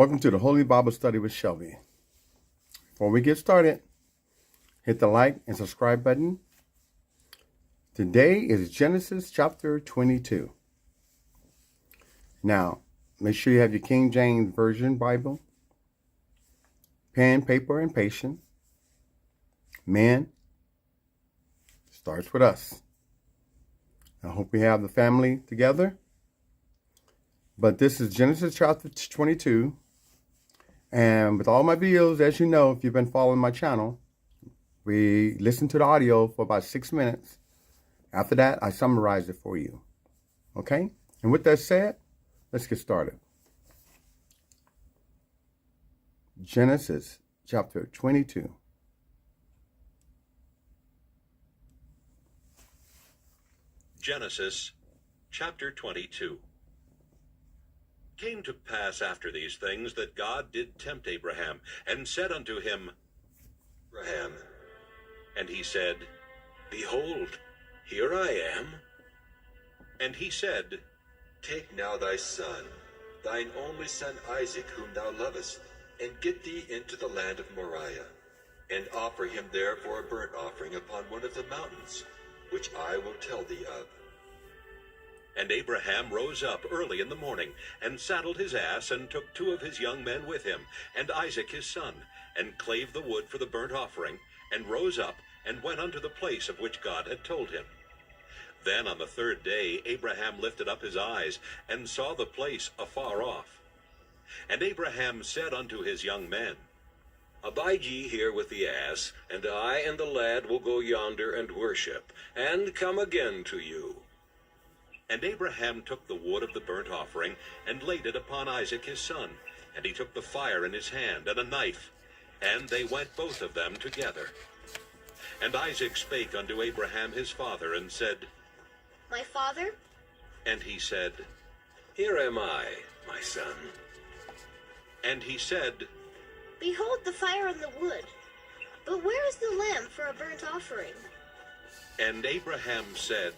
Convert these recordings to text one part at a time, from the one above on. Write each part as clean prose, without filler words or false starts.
Welcome to the Holy Bible Study with Shelby. Before we get started, hit the like and subscribe button. Today is Genesis chapter 22. Now, make sure you have your King James Version Bible, pen, paper, and patience. Man, starts with us. I hope we have the family together. But this is Genesis chapter 22. And with all my videos, as you know, if you've been following my channel, we listen to the audio for about 6 minutes. After that, I summarize it for you. Okay? And with that said, let's get started. Genesis chapter 22. Genesis chapter 22. Came to pass after these things that God did tempt Abraham, and said unto him, Abraham. And he said, Behold, here I am. And he said, Take now thy son, thine only son Isaac, whom thou lovest, and get thee into the land of Moriah, and offer him there for a burnt offering upon one of the mountains, which I will tell thee of. And Abraham rose up early in the morning, and saddled his ass, and took 2 of his young men with him, and Isaac his son, and clave the wood for the burnt offering, and rose up, and went unto the place of which God had told him. Then on the 3rd day Abraham lifted up his eyes, and saw the place afar off. And Abraham said unto his young men, Abide ye here with the ass, and I and the lad will go yonder and worship, and come again to you. And Abraham took the wood of the burnt offering, and laid it upon Isaac his son, and he took the fire in his hand, and a knife, and they went both of them together. And Isaac spake unto Abraham his father, and said, My father? And he said, Here am I, my son. And he said, Behold the fire and the wood, but where is the lamb for a burnt offering? And Abraham said,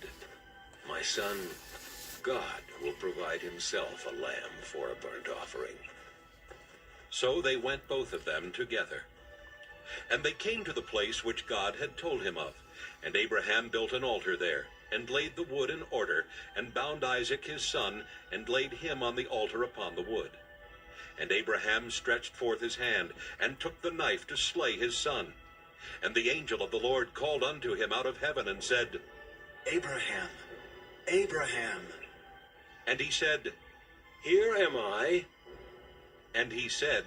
My son, God will provide himself a lamb for a burnt offering. So they went both of them together. And they came to the place which God had told him of. And Abraham built an altar there, and laid the wood in order, and bound Isaac his son, and laid him on the altar upon the wood. And Abraham stretched forth his hand, and took the knife to slay his son. And the angel of the Lord called unto him out of heaven, and said, Abraham, Abraham. And he said, Here am I. And he said,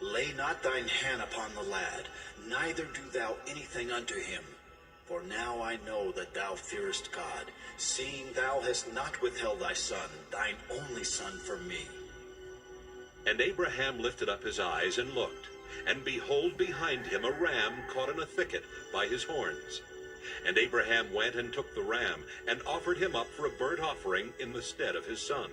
Lay not thine hand upon the lad, neither do thou anything unto him. For now I know that thou fearest God, seeing thou hast not withheld thy son, thine only son, from me. And Abraham lifted up his eyes and looked, and behold, behind him a ram caught in a thicket by his horns. And Abraham went and took the ram, and offered him up for a burnt offering in the stead of his son.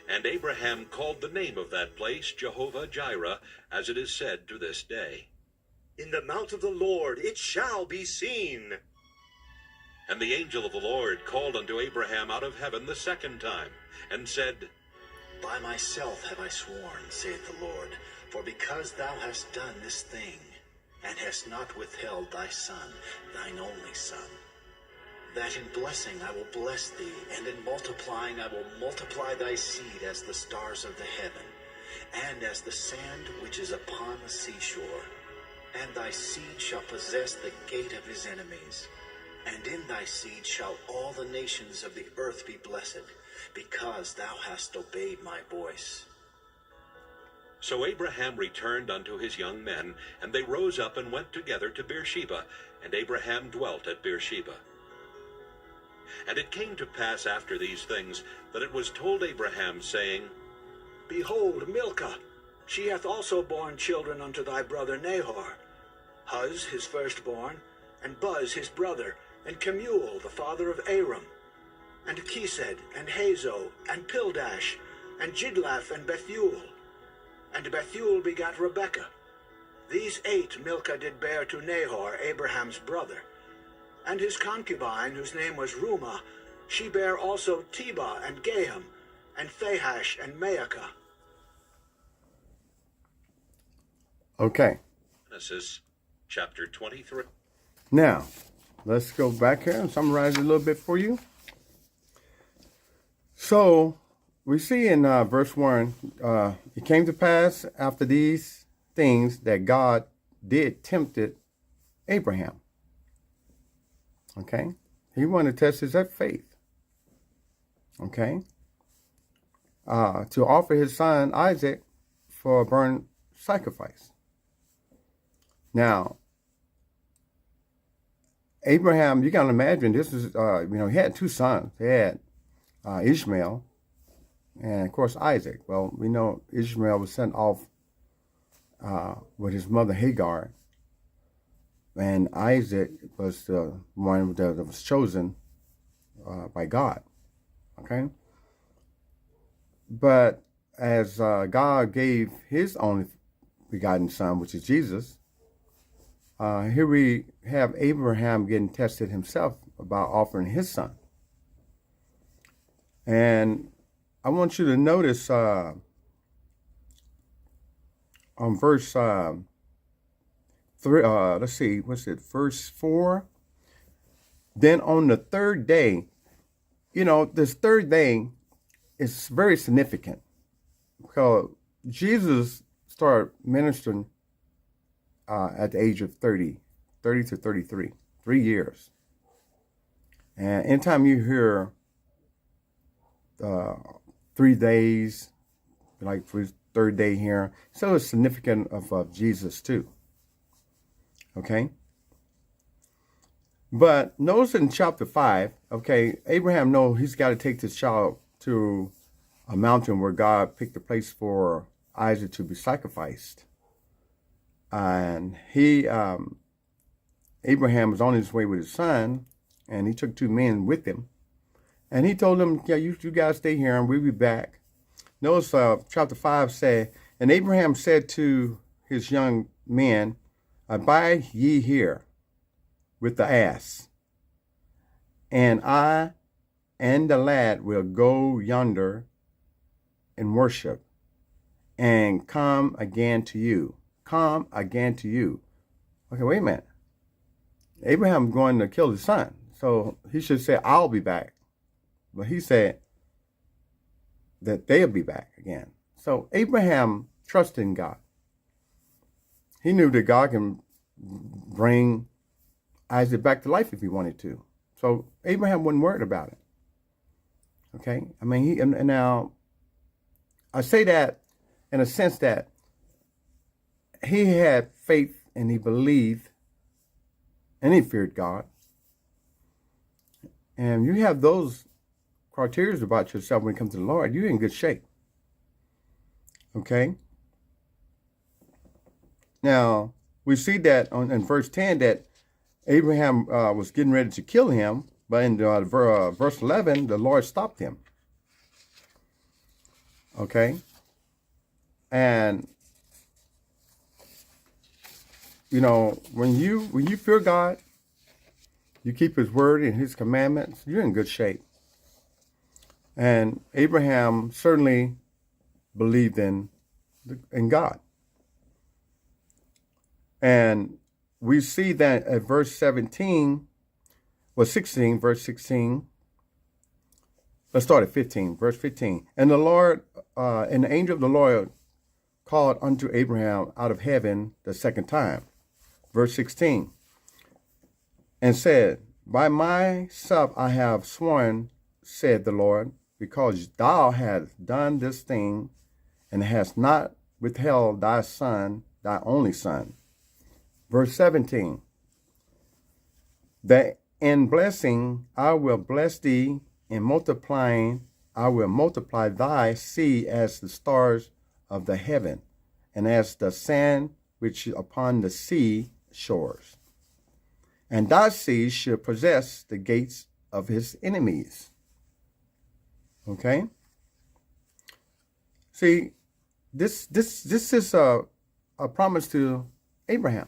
And Abraham called the name of that place Jehovah-Jireh, as it is said to this day. In the mount of the Lord it shall be seen. And the angel of the Lord called unto Abraham out of heaven the 2nd time, and said, By myself have I sworn, saith the Lord, for because thou hast done this thing, and hast not withheld thy son, thine only son, that in blessing I will bless thee, and in multiplying I will multiply thy seed as the stars of the heaven, and as the sand which is upon the seashore. And thy seed shall possess the gate of his enemies. And in thy seed shall all the nations of the earth be blessed, because thou hast obeyed my voice. So Abraham returned unto his young men, and they rose up and went together to Beersheba, and Abraham dwelt at Beersheba. And it came to pass after these things, that it was told Abraham, saying, Behold, Milcah, she hath also borne children unto thy brother Nahor, Huz his firstborn, and Buz his brother, and Kemuel the father of Aram, and Chesed, and Hazo, and Pildash, and Jidlaph, and Bethuel. And Bethuel begat Rebekah. These 8 Milcah did bear to Nahor, Abraham's brother. And his concubine, whose name was Rumah, she bare also Tebah, and Gaham, and Thahash, and Maacah. Okay. Genesis chapter 23. Now, let's go back here and summarize it a little bit for you. So, we see in verse 1, it came to pass after these things that God did tempted Abraham. Okay? He wanted to test his faith. Okay? To offer his son Isaac for a burnt sacrifice. Now, Abraham, you can imagine this is, he had two sons. He had Ishmael and, of course, Isaac. Well, we know Ishmael was sent off with his mother Hagar, and Isaac was the one that was chosen by God. Okay? But as God gave his only begotten son, which is Jesus, here we have Abraham getting tested himself about offering his son. And I want you to notice on verse 3, let's see, what's it, verse 4? Then on the third day, this third day is very significant because Jesus started ministering at the age of 30 to 33, 3 years. And anytime you hear 3 days, like for his third day here, so it's significant of Jesus too. Okay? But notice in chapter 5, okay, Abraham knows he's got to take this child to a mountain where God picked a place for Isaac to be sacrificed. And Abraham was on his way with his son, and he took 2 men with him. And he told them, yeah, you guys stay here and we'll be back. Notice chapter 5 said, and Abraham said to his young men, abide ye here with the ass, and I and the lad will go yonder and worship, and come again to you. Come again to you. Okay, wait a minute. Abraham's going to kill his son, so he should say, I'll be back. But he said that they'll be back again. So Abraham trusted in God. He knew that God can bring Isaac back to life if he wanted to. So Abraham wasn't worried about it. Okay? I mean, and now I say that in a sense that he had faith and he believed and he feared God. And you have those criteria about yourself when it comes to the Lord, you're in good shape. Okay? Now, we see that in verse 10 that Abraham was getting ready to kill him, but in verse 11, the Lord stopped him. Okay? And, when you fear God, you keep his word and his commandments, you're in good shape. And Abraham certainly believed in God. And we see that at verse 16, verse 16. Let's start at 15, verse 15. And the Lord, and the angel of the Lord called unto Abraham out of heaven the second time. Verse 16. And said, by myself I have sworn, said the Lord, because thou hast done this thing, and hast not withheld thy son, thy only son. Verse 17. That in blessing I will bless thee, in multiplying I will multiply thy seed as the stars of the heaven, and as the sand which is upon the sea shores. And thy seed shall possess the gates of his enemies. Okay? See, this is a promise to Abraham.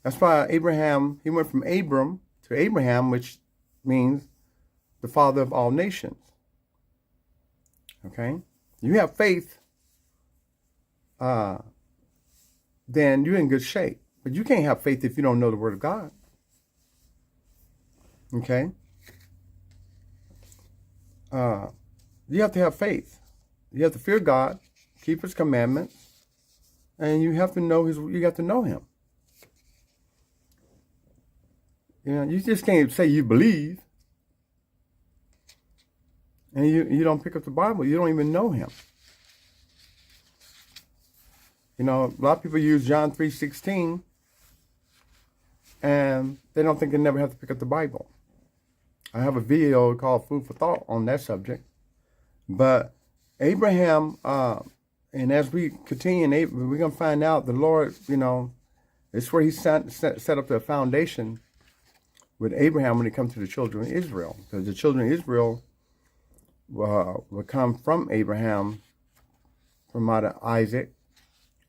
That's why Abraham, he went from Abram to Abraham, which means the father of all nations. Okay? You have faith then you're in good shape. But you can't have faith if you don't know the Word of God. Okay? You have to have faith. You have to fear God, keep His commandments, and you have to know you have to know Him. You know, you just can't say you believe, and you don't pick up the Bible. You don't even know Him. You know, a lot of people use John 3:16, and they don't think they never have to pick up the Bible. I have a video called Food for Thought on that subject. But Abraham, and as we continue, we're going to find out the Lord, you know, it's where He set up the foundation with Abraham when it comes to the children of Israel. Because the children of Israel will come from Abraham, from out of Isaac.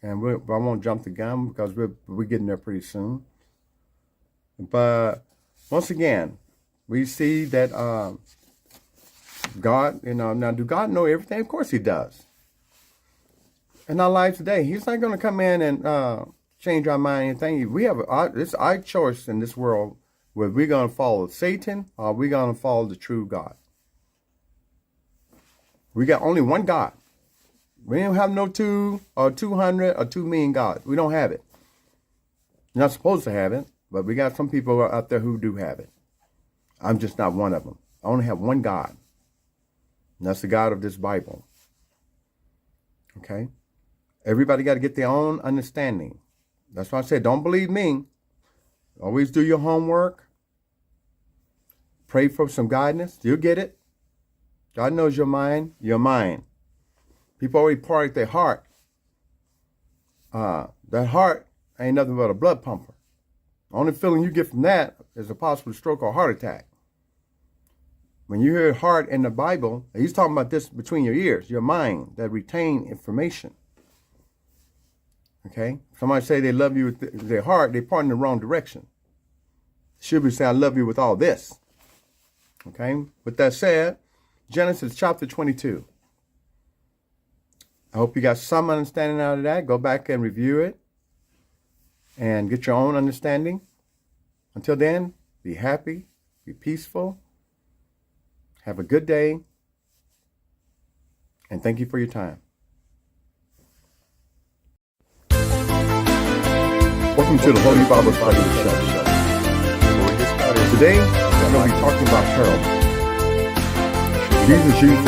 And I won't jump the gun because we're getting there pretty soon. But once again, we see that God, you know, now do God know everything? Of course He does. In our life today, He's not going to come in and change our mind or anything. We have it's our choice in this world whether we're going to follow Satan or we're going to follow the true God. We got only one God. We don't have no 2 or 200 or 2 million gods. We don't have it. You're not supposed to have it, but we got some people out there who do have it. I'm just not one of them. I only have one God. And that's the God of this Bible. Okay? Everybody got to get their own understanding. That's why I said, don't believe me. Always do your homework. Pray for some guidance. You'll get it. God knows your mind. Your mind. People already part their heart. That heart ain't nothing but a blood pumper. The only feeling you get from that is a possible stroke or heart attack. When you hear heart in the Bible, He's talking about this between your ears, your mind, that retain information. Okay? Somebody say they love you with their heart, they're pointing in the wrong direction. Should be saying, I love you with all this. Okay? With that said, Genesis chapter 22. I hope you got some understanding out of that. Go back and review it and get your own understanding. Until then, be happy, be peaceful, have a good day, and thank you for your time. Welcome to the Holy Bible Study Show. Today, we're going to be talking about parables. Jesus used